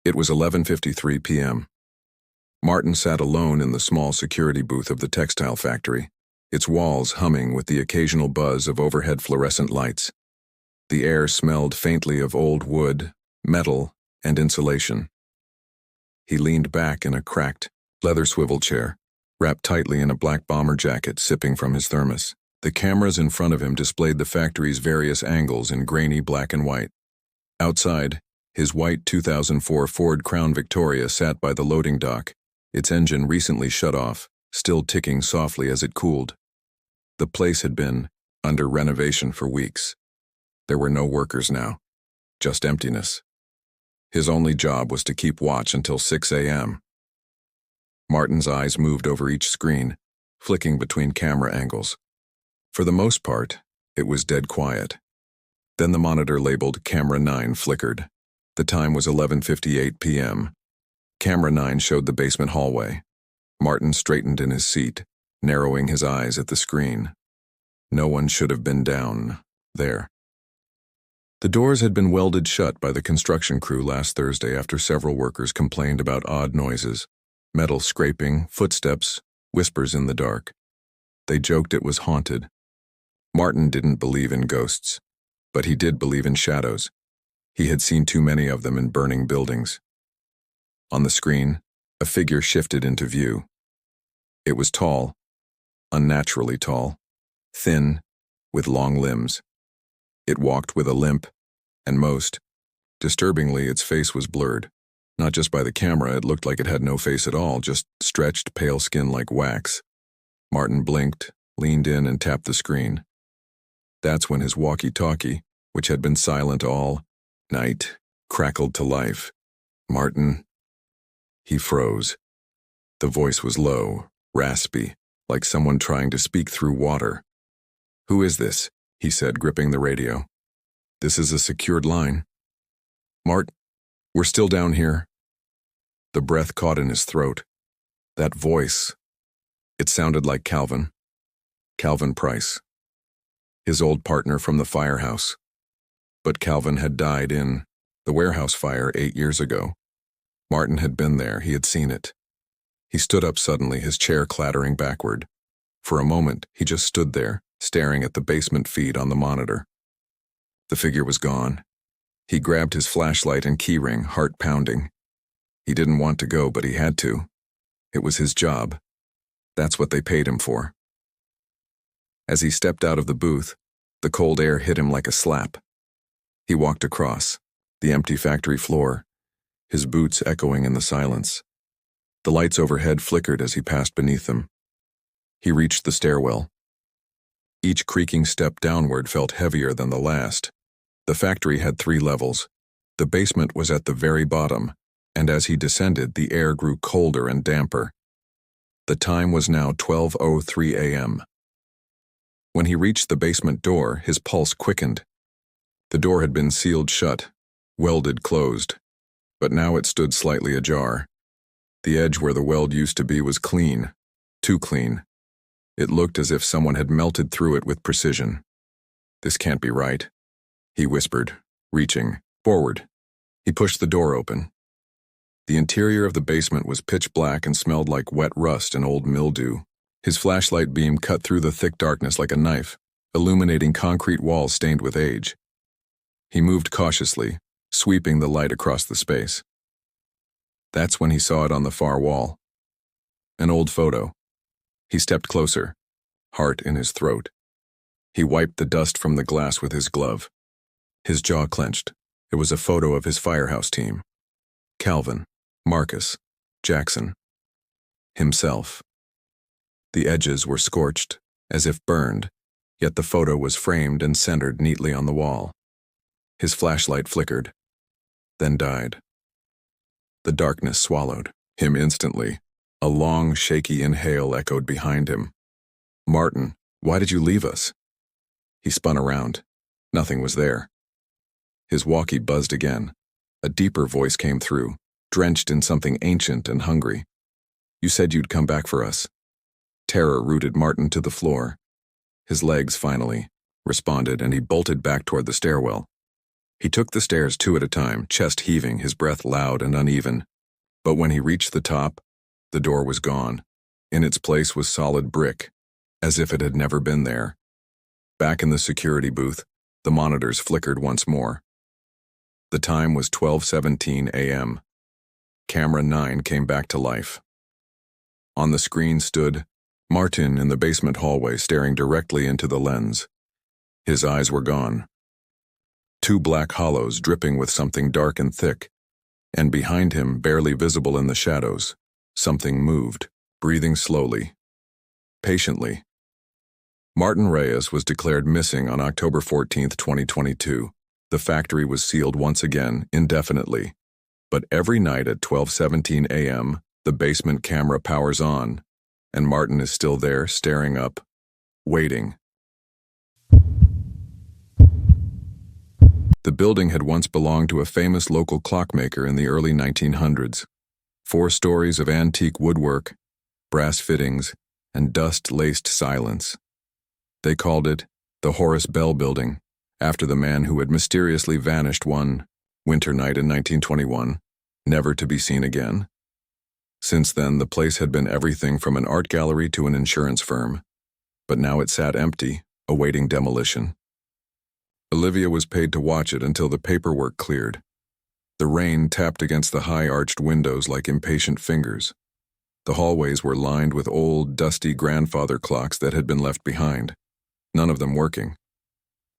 It was 11:53 p.m. Martin sat alone in the small security booth of the textile factory, its walls humming with the occasional buzz of overhead fluorescent lights. The air smelled faintly of old wood, metal, and insulation. He leaned back in a cracked, leather swivel chair, wrapped tightly in a black bomber jacket, sipping from his thermos. The cameras in front of him displayed the factory's various angles in grainy black and white. Outside, his white 2004 Ford Crown Victoria sat by the loading dock, its engine recently shut off, still ticking softly as it cooled. The place had been under renovation for weeks. There were no workers now, just emptiness. His only job was to keep watch until 6 a.m. Martin's eyes moved over each screen, flicking between camera angles. For the most part, it was dead quiet. Then the monitor labeled Camera 9 flickered. The time was 11:58 p.m. Camera 9 showed the basement hallway. Martin straightened in his seat, narrowing his eyes at the screen. No one should have been down there. The doors had been welded shut by the construction crew last Thursday after several workers complained about odd noises, metal scraping, footsteps, whispers in the dark. They joked it was haunted. Martin didn't believe in ghosts, but he did believe in shadows. He had seen too many of them in burning buildings. On the screen, a figure shifted into view. It was tall, unnaturally tall, thin, with long limbs. It walked with a limp, and most disturbingly, its face was blurred. Not just by the camera, it looked like it had no face at all, just stretched, pale skin like wax. Martin blinked, leaned in, and tapped the screen. That's when his walkie-talkie, which had been silent all night, crackled to life. "Martin." He froze. The voice was low, raspy, like someone trying to speak through water. "Who is this?" he said, gripping the radio. "This is a secured line." "Mart, we're still down here." The breath caught in his throat. That voice, it sounded like Calvin Price, his old partner from the firehouse. But Calvin had died in the warehouse fire 8 years ago. Martin had been there, he had seen it. He stood up suddenly, his chair clattering backward. For a moment, he just stood there, staring at the basement feed on the monitor. The figure was gone. He grabbed his flashlight and keyring, heart pounding. He didn't want to go, but he had to. It was his job. That's what they paid him for. As he stepped out of the booth, the cold air hit him like a slap. He walked across the empty factory floor, his boots echoing in the silence. The lights overhead flickered as he passed beneath them. He reached the stairwell. Each creaking step downward felt heavier than the last. The factory had 3 levels. The basement was at the very bottom, and as he descended, the air grew colder and damper. The time was now 12:03 a.m. When he reached the basement door, his pulse quickened. The door had been sealed shut, welded closed, but now it stood slightly ajar. The edge where the weld used to be was clean, too clean. It looked as if someone had melted through it with precision. "This can't be right," he whispered, reaching forward. He pushed the door open. The interior of the basement was pitch black and smelled like wet rust and old mildew. His flashlight beam cut through the thick darkness like a knife, illuminating concrete walls stained with age. He moved cautiously, sweeping the light across the space. That's when he saw it on the far wall. An old photo. He stepped closer, heart in his throat. He wiped the dust from the glass with his glove. His jaw clenched. It was a photo of his firehouse team. Calvin, Marcus, Jackson. Himself. The edges were scorched, as if burned, yet the photo was framed and centered neatly on the wall. His flashlight flickered, then died. The darkness swallowed him instantly. A long, shaky inhale echoed behind him. "Martin, why did you leave us?" He spun around. Nothing was there. His walkie buzzed again. A deeper voice came through, drenched in something ancient and hungry. "You said you'd come back for us." Terror rooted Martin to the floor. His legs finally responded, and he bolted back toward the stairwell. He took the stairs 2 at a time, chest heaving, his breath loud and uneven. But when he reached the top, the door was gone. In its place was solid brick, as if it had never been there. Back in the security booth, the monitors flickered once more. The time was 12:17 a.m. Camera 9 came back to life. On the screen stood Martin in the basement hallway, staring directly into the lens. His eyes were gone. 2 black hollows dripping with something dark and thick, and behind him, barely visible in the shadows, something moved, breathing slowly, patiently. Martin Reyes was declared missing on October 14, 2022. The factory was sealed once again, indefinitely. But every night at 12:17 a.m., the basement camera powers on, and Martin is still there, staring up, waiting. The building had once belonged to a famous local clockmaker in the early 1900s. 4 stories of antique woodwork, brass fittings, and dust-laced silence. They called it the Horace Bell Building, after the man who had mysteriously vanished one winter night in 1921, never to be seen again. Since then, the place had been everything from an art gallery to an insurance firm, but now it sat empty, awaiting demolition. Olivia was paid to watch it until the paperwork cleared. The rain tapped against the high arched windows like impatient fingers. The hallways were lined with old, dusty grandfather clocks that had been left behind, none of them working.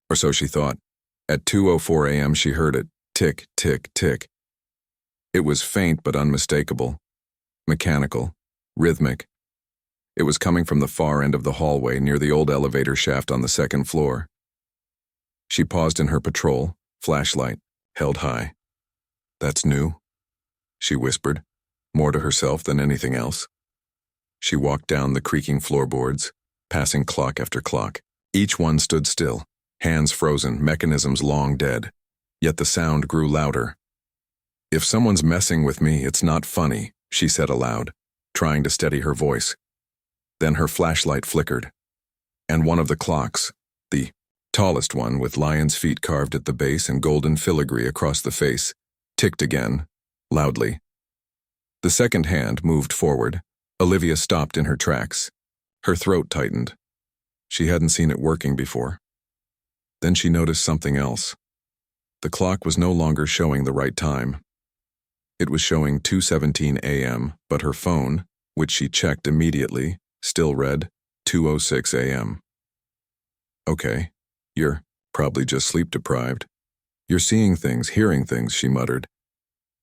Or so she thought. At 2:04 a.m. she heard it, tick, tick, tick. It was faint but unmistakable, mechanical, rhythmic. It was coming from the far end of the hallway near the old elevator shaft on the 2nd floor. She paused in her patrol, flashlight held high. "That's new," she whispered, more to herself than anything else. She walked down the creaking floorboards, passing clock after clock. Each one stood still, hands frozen, mechanisms long dead. Yet the sound grew louder. "If someone's messing with me, it's not funny," she said aloud, trying to steady her voice. Then her flashlight flickered, and one of the clocks, the tallest one with lion's feet carved at the base and golden filigree across the face, ticked again, loudly. The second hand moved forward. Olivia stopped in her tracks. Her throat tightened. She hadn't seen it working before. Then she noticed something else. The clock was no longer showing the right time. It was showing 2:17 a.m., but her phone, which she checked immediately, still read 2:06 a.m. "Okay, you're probably just sleep-deprived. You're seeing things, hearing things," she muttered.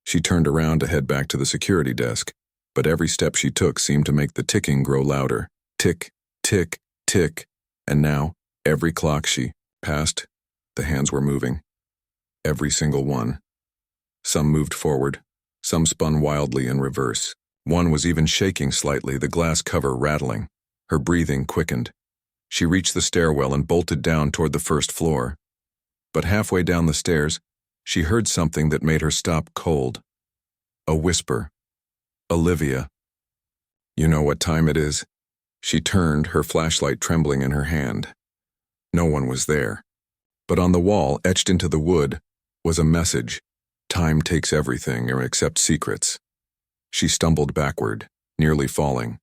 She turned around to head back to the security desk, but every step she took seemed to make the ticking grow louder. Tick, tick, tick, and now, every clock she passed, the hands were moving. Every single one. Some moved forward, some spun wildly in reverse. One was even shaking slightly, the glass cover rattling. Her breathing quickened. She reached the stairwell and bolted down toward the 1st floor. But halfway down the stairs, she heard something that made her stop cold. A whisper. "Olivia." "You know what time it is?" She turned, her flashlight trembling in her hand. No one was there. But on the wall, etched into the wood, was a message. Time takes everything except secrets. She stumbled backward, nearly falling.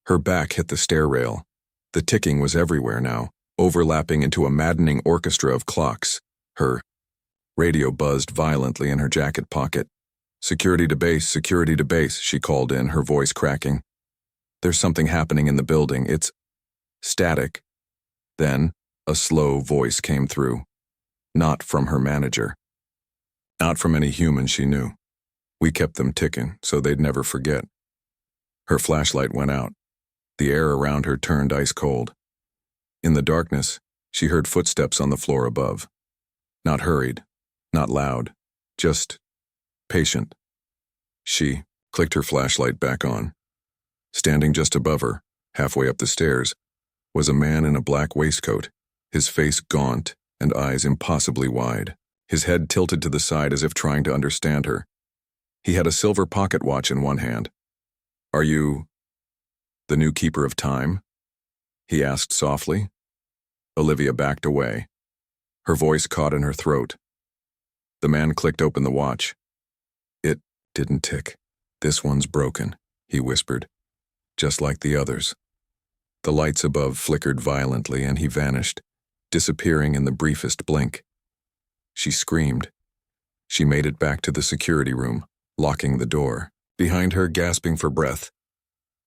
Her back hit the stair rail. The ticking was everywhere now, overlapping into a maddening orchestra of clocks. Her radio buzzed violently in her jacket pocket. Security to base," she called in, her voice cracking. "There's something happening in the building. It's static." Then, a slow voice came through. Not from her manager. Not from any human she knew. We kept them ticking, so they'd never forget. Her flashlight went out. The air around her turned ice cold. In the darkness, she heard footsteps on the floor above. Not hurried, not loud, just patient. She clicked her flashlight back on. Standing just above her, halfway up the stairs, was a man in a black waistcoat, his face gaunt and eyes impossibly wide, his head tilted to the side as if trying to understand her. He had a silver pocket watch in one hand. "Are you the new keeper of time?" he asked softly. Olivia backed away. Her voice caught in her throat. The man clicked open the watch. It didn't tick. "This one's broken," he whispered, "just like the others." The lights above flickered violently and he vanished, disappearing in the briefest blink. She screamed. She made it back to the security room, locking the door, behind her gasping for breath.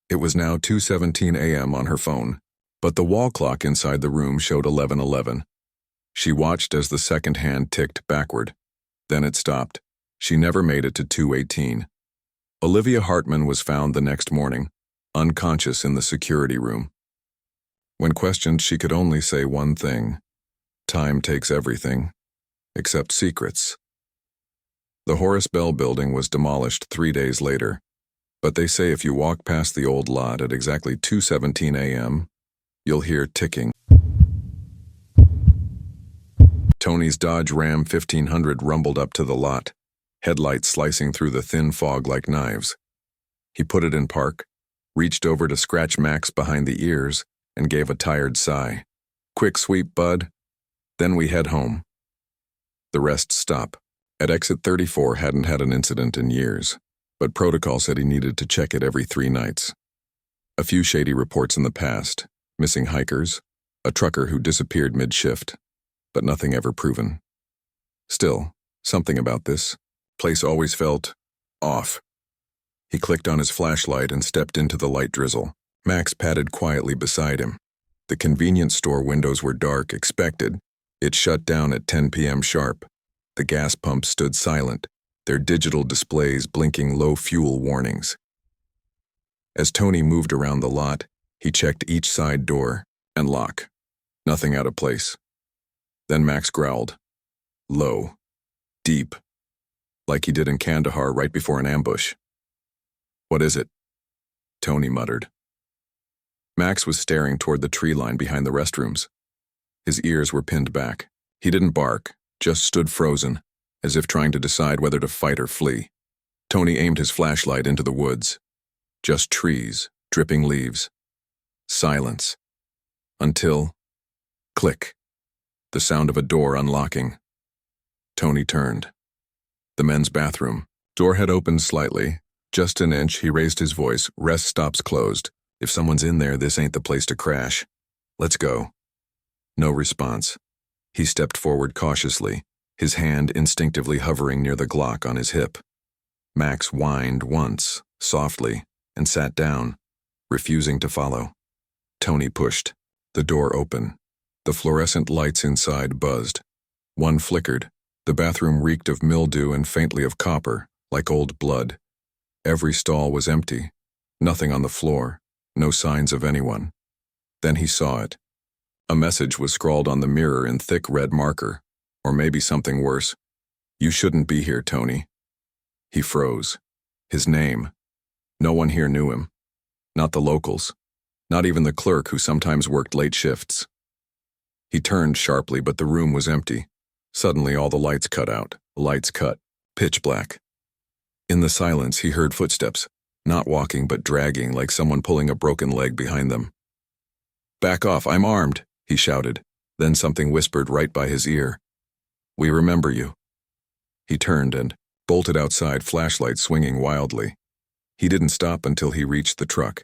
It was now 2:17 a.m. on her phone, but the wall clock inside the room showed 11:11. She watched as the second hand ticked backward. Then it stopped. She never made it to 2:18. Olivia Hartman was found the next morning, unconscious in the security room. When questioned, she could only say one thing: time takes everything, except secrets. The Horace Bell building was demolished 3 days later, but they say if you walk past the old lot at exactly 2:17 a.m., you'll hear ticking. Tony's Dodge Ram 1500 rumbled up to the lot, headlights slicing through the thin fog like knives. He put it in park, reached over to scratch Max behind the ears, and gave a tired sigh. "Quick sweep, bud. Then we head home." The rest stop. At exit 34 hadn't had an incident in years, but protocol said he needed to check it every 3 nights. A few shady reports in the past, missing hikers, a trucker who disappeared mid-shift, but nothing ever proven. Still, something about this place always felt off. He clicked on his flashlight and stepped into the light drizzle. Max padded quietly beside him. The convenience store windows were dark, expected. It shut down at 10 p.m. sharp. The gas pumps stood silent, their digital displays blinking low fuel warnings. As Tony moved around the lot, he checked each side door and lock. Nothing out of place. Then Max growled. Low. Deep. Like he did in Kandahar right before an ambush. "What is it?" Tony muttered. Max was staring toward the tree line behind the restrooms. His ears were pinned back. He didn't bark, just stood frozen, as if trying to decide whether to fight or flee. Tony aimed his flashlight into the woods. Just trees, dripping leaves. Silence. Until... click. The sound of a door unlocking. Tony turned. The men's bathroom. Door had opened slightly. Just an inch, he raised his voice. "Rest stops closed. If someone's in there, this ain't the place to crash. Let's go." No response. He stepped forward cautiously, his hand instinctively hovering near the Glock on his hip. Max whined once, softly, and sat down, refusing to follow. Tony pushed. The door opened. The fluorescent lights inside buzzed. One flickered. The bathroom reeked of mildew and faintly of copper, like old blood. Every stall was empty. Nothing on the floor. No signs of anyone. Then he saw it. A message was scrawled on the mirror in thick red marker, or maybe something worse. "You shouldn't be here, Tony." He froze. His name. No one here knew him. Not the locals. Not even the clerk who sometimes worked late shifts. He turned sharply, but the room was empty. Suddenly all the lights cut out. Lights cut. Pitch black. In the silence he heard footsteps, not walking but dragging like someone pulling a broken leg behind them. "Back off, I'm armed," he shouted. Then something whispered right by his ear. "We remember you." He turned and bolted outside, flashlight swinging wildly. He didn't stop until he reached the truck.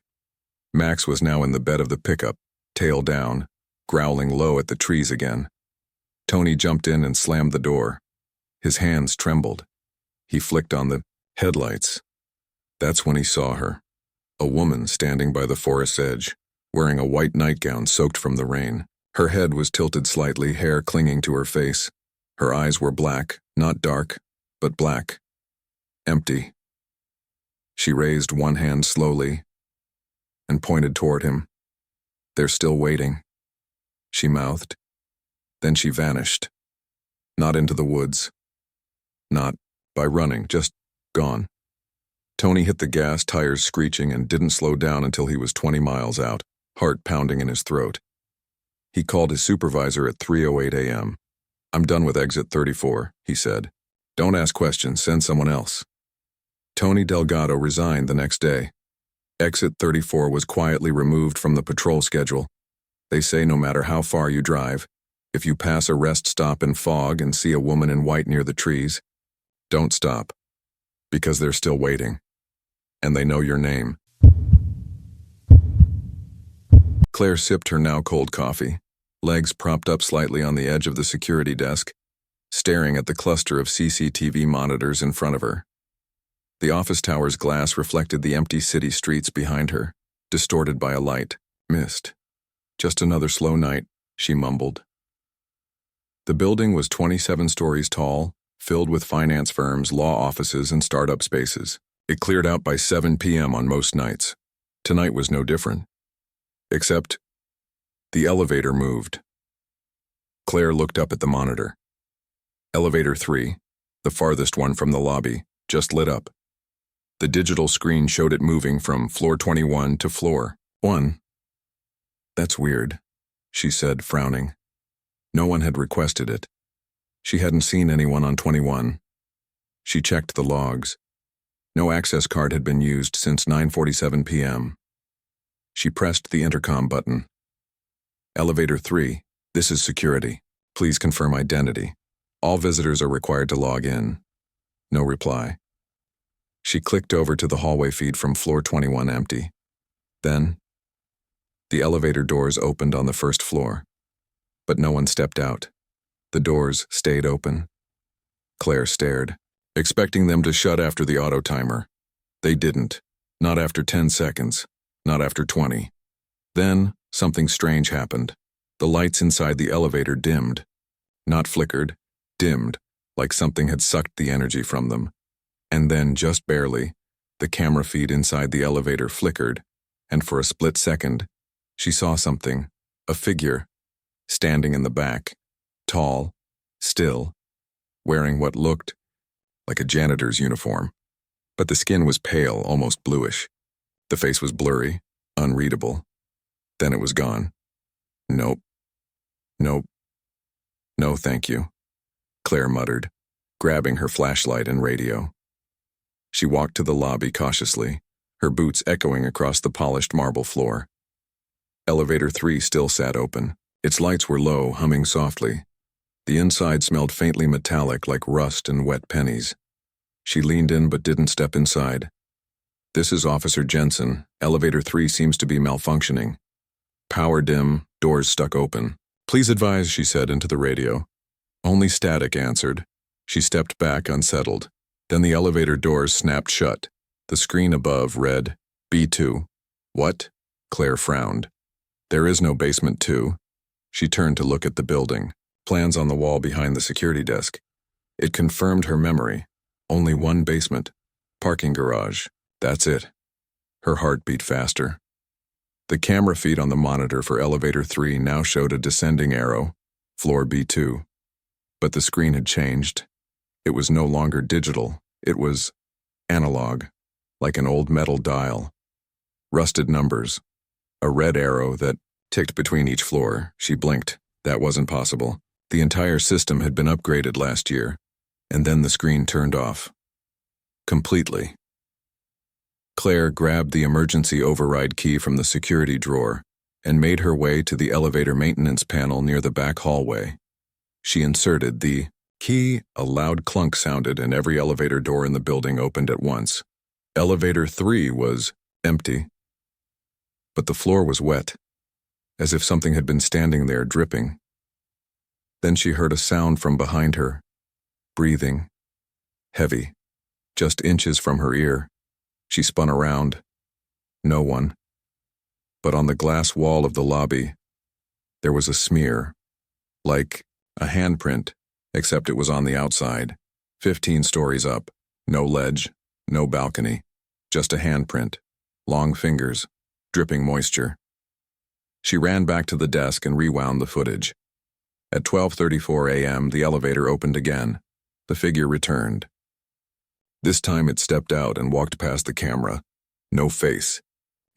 Max was now in the bed of the pickup, tail down, growling low at the trees again. Tony jumped in and slammed the door. His hands trembled. He flicked on the headlights. That's when he saw her. A woman standing by the forest's edge, wearing a white nightgown soaked from the rain. Her head was tilted slightly, hair clinging to her face. Her eyes were black, not dark, but black. Empty. She raised one hand slowly and pointed toward him. "They're still waiting," she mouthed. Then she vanished. Not into the woods. Not by running, just gone. Tony hit the gas, tires screeching, and didn't slow down until he was 20 miles out, heart pounding in his throat. He called his supervisor at 3:08 a.m. "I'm done with exit 34, he said. "Don't ask questions, send someone else." Tony Delgado resigned the next day. Exit 34 was quietly removed from the patrol schedule. They say no matter how far you drive, If you pass a rest stop in fog and see a woman in white near the trees, don't stop, because they're still waiting, and they know your name. Claire sipped her now cold coffee, legs propped up slightly on the edge of the security desk, staring at the cluster of CCTV monitors in front of her. The office tower's glass reflected the empty city streets behind her, distorted by a light. Mist. Just another slow night, she mumbled. The building was 27 stories tall, filled with finance firms, law offices, and startup spaces. It cleared out by 7 p.m. on most nights. Tonight was no different. Except, the elevator moved. Claire looked up at the monitor. Elevator 3, the farthest one from the lobby, just lit up. The digital screen showed it moving from floor 21 to floor 1. That's weird, she said, frowning. No one had requested it. She hadn't seen anyone on 21. She checked the logs. No access card had been used since 9:47 p.m. She pressed the intercom button. Elevator 3, this is security. Please confirm identity. All visitors are required to log in. No reply. She clicked over to the hallway feed from floor 21 empty. Then, the elevator doors opened on the first floor, but no one stepped out. The doors stayed open. Claire stared, expecting them to shut after the auto timer. They didn't. Not after 10 seconds. Not after 20. Then, something strange happened. The lights inside the elevator dimmed. Not flickered, dimmed, like something had sucked the energy from them. And then, just barely, the camera feed inside the elevator flickered, and for a split second, she saw something, a figure, standing in the back, tall, still, wearing what looked like a janitor's uniform. But the skin was pale, almost bluish. The face was blurry, unreadable. Then it was gone. Nope. Nope. No, thank you, Claire muttered, grabbing her flashlight and radio. She walked to the lobby cautiously, her boots echoing across the polished marble floor. Elevator 3 still sat open. Its lights were low, humming softly. The inside smelled faintly metallic, like rust and wet pennies. She leaned in but didn't step inside. This is Officer Jensen. Elevator 3 seems to be malfunctioning. Power dim, doors stuck open. Please advise, she said into the radio. Only static answered. She stepped back, unsettled. Then the elevator doors snapped shut. The screen above read, B2. What? Claire frowned. There is no basement 2. She turned to look at the building, plans on the wall behind the security desk. It confirmed her memory. Only one basement. Parking garage. That's it. Her heart beat faster. The camera feed on the monitor for elevator 3 now showed a descending arrow, floor B2. But the screen had changed. It was no longer digital. It was analog, like an old metal dial. Rusted numbers. A red arrow that ticked between each floor. She blinked. That wasn't possible. The entire system had been upgraded last year, and then the screen turned off. Completely. Claire grabbed the emergency override key from the security drawer and made her way to the elevator maintenance panel near the back hallway. She inserted the key. A loud clunk sounded and every elevator door in the building opened at once. Elevator 3 was empty, but the floor was wet, as if something had been standing there dripping. Then she heard a sound from behind her, breathing, heavy, just inches from her ear. She spun around. No one. But on the glass wall of the lobby, there was a smear, like a handprint, except it was on the outside, 15 stories up, no ledge, no balcony, just a handprint, long fingers, dripping moisture. She ran back to the desk and rewound the footage. At 12:34 a.m., the elevator opened again. The figure returned. This time it stepped out and walked past the camera. No face,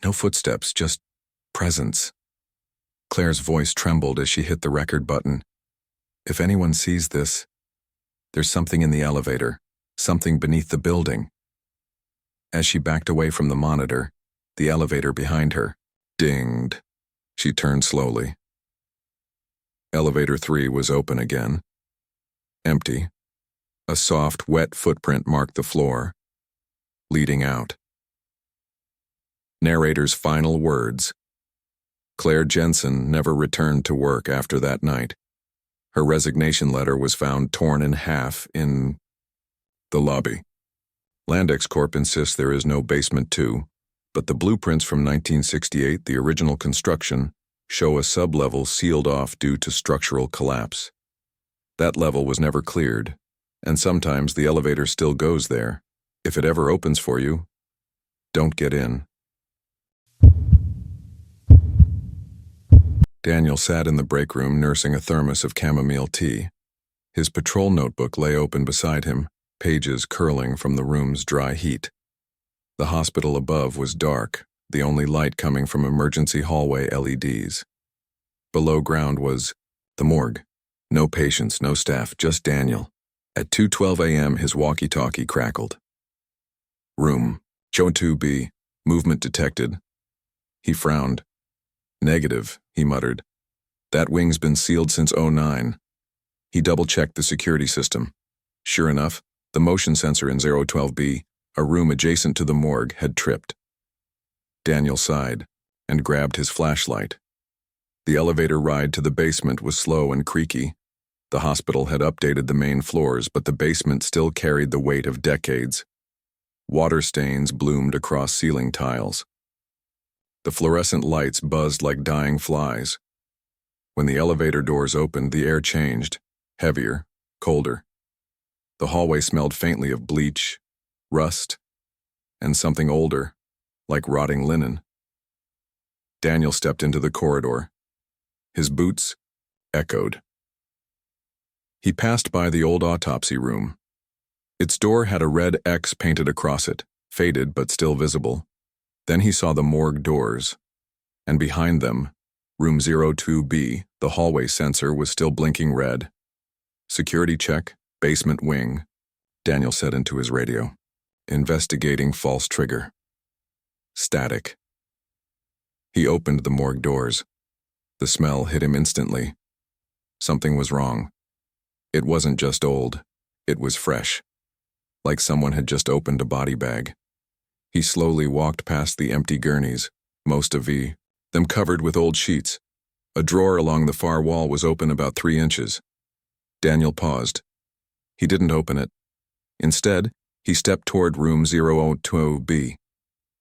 no footsteps, just presence. Claire's voice trembled as she hit the record button. If anyone sees this, there's something in the elevator, something beneath the building. As she backed away from the monitor, the elevator behind her dinged. She turned slowly. Elevator 3 was open again. Empty. A soft, wet footprint marked the floor, leading out. Narrator's final words. Claire Jensen never returned to work after that night. Her resignation letter was found torn in half in the lobby. Landex Corp insists there is no basement 2, but the blueprints from 1968, the original construction, show a sublevel sealed off due to structural collapse. That level was never cleared, and sometimes the elevator still goes there. If it ever opens for you, don't get in. Daniel sat in the break room nursing a thermos of chamomile tea. His patrol notebook lay open beside him, pages curling from the room's dry heat. The hospital above was dark, the only light coming from emergency hallway LEDs. Below ground was the morgue. No patients, no staff, just Daniel. At 2:12 a.m. his walkie-talkie crackled. Room, Joe 2B, movement detected. He frowned. Negative, he muttered. That wing's been sealed since '09. He double-checked the security system. Sure enough, the motion sensor in 012B, a room adjacent to the morgue, had tripped. Daniel sighed and grabbed his flashlight. The elevator ride to the basement was slow and creaky. The hospital had updated the main floors, but the basement still carried the weight of decades. Water stains bloomed across ceiling tiles. The fluorescent lights buzzed like dying flies. When the elevator doors opened, the air changed, heavier, colder. The hallway smelled faintly of bleach, rust, and something older, like rotting linen. Daniel stepped into the corridor. His boots echoed. He passed by the old autopsy room. Its door had a red X painted across it, faded but still visible. Then he saw the morgue doors, and behind them, room 02B, the hallway sensor was still blinking red. Security check, basement wing, Daniel said into his radio. Investigating false trigger. Static. He opened the morgue doors. The smell hit him instantly. Something was wrong. It wasn't just old, it was fresh, like someone had just opened a body bag. He slowly walked past the empty gurneys, most of them covered with old sheets. A drawer along the far wall was open about 3 inches. Daniel paused. He didn't open it. Instead, he stepped toward room 002B.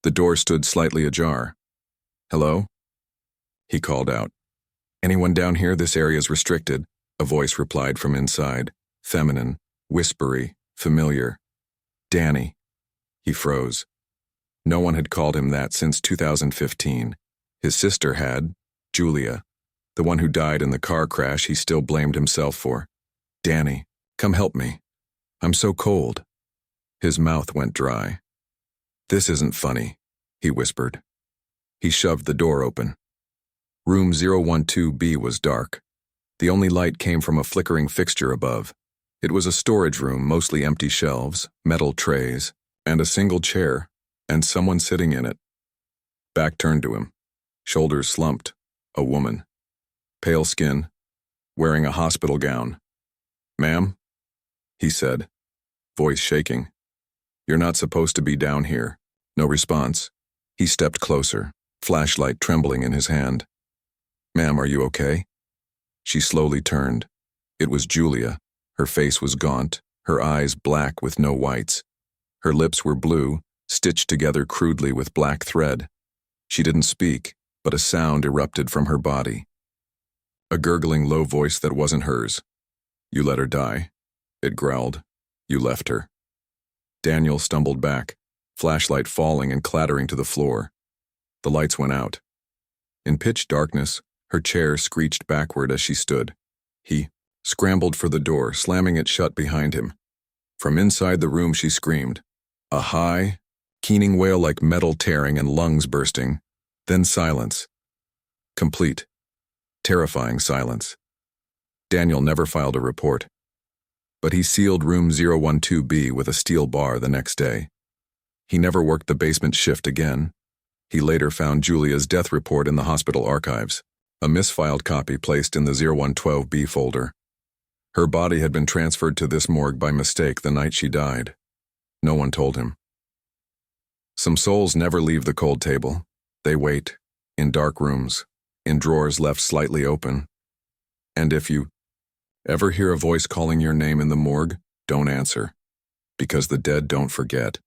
The door stood slightly ajar. Hello? He called out. Anyone down here? This area's restricted. A voice replied from inside, feminine, whispery, familiar. Danny. He froze. No one had called him that since 2015. His sister had, Julia, the one who died in the car crash he still blamed himself for. Danny, come help me. I'm so cold. His mouth went dry. This isn't funny, he whispered. He shoved the door open. Room 012B was dark. The only light came from a flickering fixture above. It was a storage room, mostly empty shelves, metal trays, and a single chair, and someone sitting in it. Back turned to him, shoulders slumped, a woman. Pale skin, wearing a hospital gown. Ma'am? He said, voice shaking. You're not supposed to be down here. No response. He stepped closer, flashlight trembling in his hand. Ma'am, are you okay? She slowly turned. It was Julia. Her face was gaunt, her eyes black with no whites. Her lips were blue, stitched together crudely with black thread. She didn't speak, but a sound erupted from her body. A gurgling low voice that wasn't hers. You let her die, it growled. You left her. Daniel stumbled back, flashlight falling and clattering to the floor. The lights went out. In pitch darkness, her chair screeched backward as she stood. He scrambled for the door, slamming it shut behind him. From inside the room she screamed. A high, keening wail like metal tearing and lungs bursting. Then silence. Complete. Terrifying silence. Daniel never filed a report. But he sealed room 012B with a steel bar the next day. He never worked the basement shift again. He later found Julia's death report in the hospital archives. A misfiled copy placed in the 0112B folder. Her body had been transferred to this morgue by mistake the night she died. No one told him. Some souls never leave the cold table. They wait, in dark rooms, in drawers left slightly open. And if you ever hear a voice calling your name in the morgue, don't answer, because the dead don't forget.